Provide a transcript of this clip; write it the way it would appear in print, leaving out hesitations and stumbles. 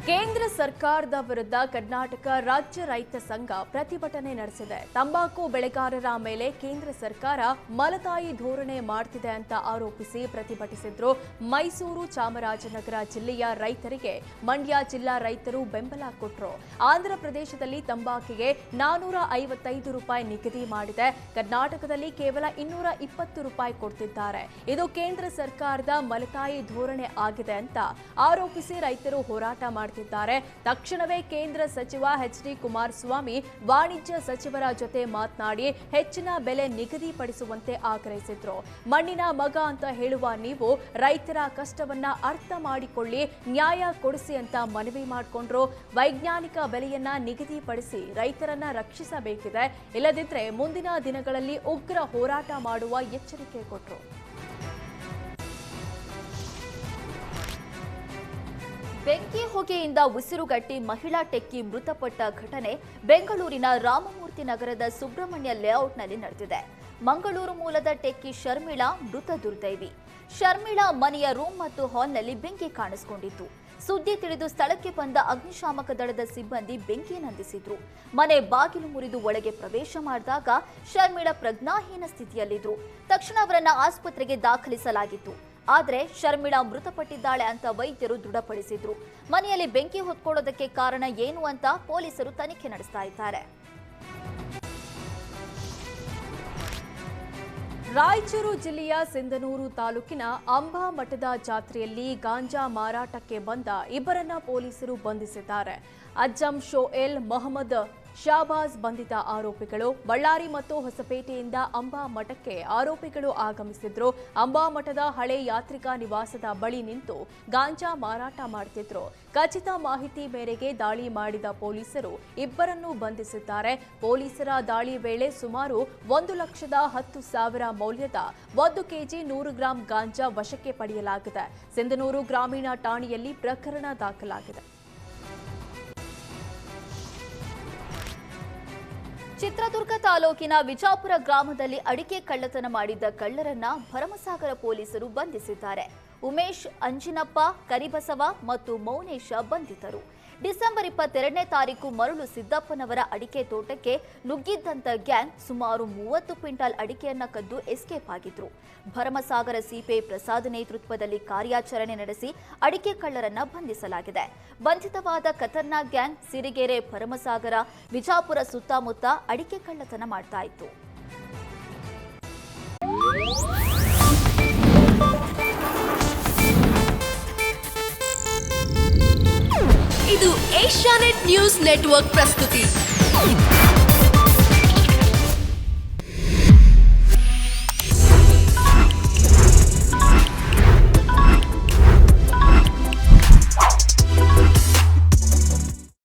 ಕೇಂದ್ರ ಸರ್ಕಾರದ ವಿರುದ್ಧ ಕರ್ನಾಟಕ ರಾಜ್ಯ ರೈತ ಸಂಘ ಪ್ರತಿಭಟನೆ ನಡೆಸಿದೆ. ತಂಬಾಕು ಬೆಳೆಗಾರರ ಮೇಲೆ ಕೇಂದ್ರ ಸರ್ಕಾರ ಮಲತಾಯಿ ಧೋರಣೆ ಮಾಡ್ತಿದೆ ಅಂತ ಆರೋಪಿಸಿ ಪ್ರತಿಭಟಿಸಿದ್ರು. ಮೈಸೂರು, ಚಾಮರಾಜನಗರ ಜಿಲ್ಲೆಯ ರೈತರಿಗೆ ಮಂಡ್ಯ ಜಿಲ್ಲಾ ರೈತರು ಬೆಂಬಲ ಕೊಟ್ಟರು. ಆಂಧ್ರ ಪ್ರದೇಶದಲ್ಲಿ ತಂಬಾಕಿಗೆ 455 ರೂಪಾಯಿ ನಿಗದಿ ಮಾಡಿದೆ. ಕರ್ನಾಟಕದಲ್ಲಿ ಕೇವಲ 220 ರೂಪಾಯಿ ಕೊಡ್ತಿದ್ದಾರೆ. ಇದು ಕೇಂದ್ರ ಸರ್ಕಾರದ ಮಲತಾಯಿ ಧೋರಣೆ ಆಗಿದೆ ಅಂತ ಆರೋಪಿಸಿ ರೈತರು ಹೋರಾಟ ಮಾಡುತ್ತಿದ್ದಾರೆ. ತಕ್ಷಣವೇ ಕೇಂದ್ರ ಸಚಿವ ಎಚ್.ಡಿ. ಕುಮಾರಸ್ವಾಮಿ ವಾಣಿಜ್ಯ ಸಚಿವರ ಜೊತೆ ಮಾತನಾಡಿ ಹೆಚ್ಚಿನ ಬೆಲೆ ನಿಗದಿಪಡಿಸುವಂತೆ ಆಗ್ರಹಿಸಿದ್ರು. ಮಣ್ಣಿನ ಮಗ ಅಂತ ಹೇಳುವ ನೀವು ರೈತರ ಕಷ್ಟವನ್ನ ಅರ್ಥ ಮಾಡಿಕೊಳ್ಳಿ, ನ್ಯಾಯ ಕೊಡಿಸಿ ಅಂತ ಮನವಿ ಮಾಡಿಕೊಂಡ್ರು. ವೈಜ್ಞಾನಿಕ ಬೆಲೆಯನ್ನ ನಿಗದಿಪಡಿಸಿ ರೈತರನ್ನ ರಕ್ಷಿಸಬೇಕಿದೆ, ಇಲ್ಲದಿದ್ದರೆ ಮುಂದಿನ ದಿನಗಳಲ್ಲಿ ಉಗ್ರ ಹೋರಾಟ ಮಾಡುವ ಎಚ್ಚರಿಕೆ ಕೊಟ್ಟರು. ಬೆಂಕಿ ಹೊಗೆಯಿಂದ ಉಸಿರುಗಟ್ಟಿ ಮಹಿಳಾ ಟೆಕ್ಕಿ ಮೃತಪಟ್ಟ ಘಟನೆ ಬೆಂಗಳೂರಿನ ರಾಮಮೂರ್ತಿ ನಗರದ ಸುಬ್ರಹ್ಮಣ್ಯ ಲೇಔಟ್ನಲ್ಲಿ ನಡೆದಿದೆ. ಮಂಗಳೂರು ಮೂಲದ ಟೆಕ್ಕಿ ಶರ್ಮಿಳಾ ಮೃತ ದುರ್ದೈವಿ. ಶರ್ಮಿಳಾ ಮನೆಯ ರೂಮ್ ಮತ್ತು ಹಾಲ್ನಲ್ಲಿ ಬೆಂಕಿ ಕಾಣಿಸಿಕೊಂಡಿತ್ತು. ಸುದ್ದಿ ತಿಳಿದು ಸ್ಥಳಕ್ಕೆ ಬಂದ ಅಗ್ನಿಶಾಮಕ ದಳದ ಸಿಬ್ಬಂದಿ ಬೆಂಕಿ ನಂದಿಸಿದ್ರು. ಮನೆ ಬಾಗಿಲು ಮುರಿದು ಒಳಗೆ ಪ್ರವೇಶ ಮಾಡಿದಾಗ ಶರ್ಮಿಳಾ ಪ್ರಜ್ಞಾಹೀನ ಸ್ಥಿತಿಯಲ್ಲಿದ್ರು. ತಕ್ಷಣ ಅವರನ್ನ ಆಸ್ಪತ್ರೆಗೆ ದಾಖಲಿಸಲಾಗಿತ್ತು. ಆದರೆ ಶರ್ಮಿಳಾ ಮೃತಪಟ್ಟಿದ್ದಾಳೆ ಅಂತ ವೈದ್ಯರು ದೃಢಪಡಿಸಿದ್ರು. ಮನೆಯಲ್ಲಿ ಬೆಂಕಿ ಹೊತ್ಕೊಳ್ಳೋದಕ್ಕೆ ಕಾರಣ ಏನು ಅಂತ ಪೊಲೀಸರು ತನಿಖೆ ನಡೆಸ್ತಾ ಇದ್ದಾರೆ. ರಾಯಚೂರು ಜಿಲ್ಲೆಯ ಸಿಂಧನೂರು ತಾಲೂಕಿನ ಅಂಬಾ ಮಠದ ಜಾತ್ರೆಯಲ್ಲಿ ಗಾಂಜಾ ಮಾರಾಟಕ್ಕೆ ಬಂದ ಇಬ್ಬರನ್ನ ಪೊಲೀಸರು ಬಂಧಿಸಿದ್ದಾರೆ. ಅಜ್ಜಂ ಶೋಯಲ್ ಮೊಹಮ್ಮದ್ ಶಾಬಾಜ್ ಬಂಧಿತ ಆರೋಪಿಗಳು. ಬಳ್ಳಾರಿ ಮತ್ತು ಹೊಸಪೇಟೆಯಿಂದ ಅಂಬಾ ಮಠಕ್ಕೆ ಆರೋಪಿಗಳು ಆಗಮಿಸಿದ್ರು. ಅಂಬಾ ಮಠದ ಹಳೆ ಯಾತ್ರಿಕ ನಿವಾಸದ ಬಳಿ ನಿಂತು ಗಾಂಜಾ ಮಾರಾಟ ಮಾಡುತ್ತಿದ್ರು. ಖಚಿತ ಮಾಹಿತಿ ಮೇರೆಗೆ ದಾಳಿ ಮಾಡಿದ ಪೊಲೀಸರು ಇಬ್ಬರನ್ನು ಬಂಧಿಸಿದ್ದಾರೆ. ಪೊಲೀಸರ ದಾಳಿ ವೇಳೆ ಸುಮಾರು 1,10,000 ಮೌಲ್ಯದ 1 ಕೆಜಿ 100 ಗ್ರಾಂ ಗಾಂಜಾ ವಶಕ್ಕೆ ಪಡೆಯಲಾಗಿದೆ. ಸಿಂಧನೂರು ಗ್ರಾಮೀಣ ಠಾಣೆಯಲ್ಲಿ ಪ್ರಕರಣ ದಾಖಲಾಗಿದೆ. ಚಿತ್ರದುರ್ಗ ತಾಲೂಕಿನ ವಿಜಾಪುರ ಗ್ರಾಮದಲ್ಲಿ ಅಡಿಕೆ ಕಳ್ಳತನ ಮಾಡಿದ್ದ ಕಳ್ಳರನ್ನ ಭರಮಸಾಗರ ಪೊಲೀಸರು ಬಂಧಿಸಿದ್ದಾರೆ. ಉಮೇಶ್, ಅಂಜಿನಪ್ಪ, ಕರಿಬಸವ ಮತ್ತು ಮೌನೇಶ ಬಂಧಿತರು. ಡಿಸೆಂಬರ್ 22ನೇ ತಾರೀಕು ಮರಳು ಸಿದ್ದಪ್ಪನವರ ಅಡಿಕೆ ತೋಟಕ್ಕೆ ನುಗ್ಗಿದ್ದಂತ ಗ್ಯಾಂಗ್ ಸುಮಾರು 30 ಕ್ವಿಂಟಾಲ್ ಅಡಿಕೆಯನ್ನ ಕದ್ದು ಎಸ್ಕೇಪ್ ಆಗಿದ್ರು. ಭರಮಸಾಗರ ಸಿಪಿ ಪ್ರಸಾದ್ ನೇತೃತ್ವದಲ್ಲಿ ಕಾರ್ಯಾಚರಣೆ ನಡೆಸಿ ಅಡಿಕೆ ಕಳ್ಳರನ್ನ ಬಂಧಿಸಲಾಗಿದೆ. ಬಂಧಿತವಾದ ಖತರ್ನಾಕ್ ಗ್ಯಾಂಗ್ ಸಿರಿಗೆರೆ, ಭರಮಸಾಗರ, ವಿಜಾಪುರ ಸುತ್ತಮುತ್ತ ಅಡಿಕೆ ಕಳ್ಳತನ ಮಾಡ್ತಾ ಇತ್ತು. ಇದು ಏಷ್ಯಾನೆಟ್ ನ್ಯೂಸ್ ನೆಟ್ವರ್ಕ್ ಪ್ರಸ್ತುತಿ.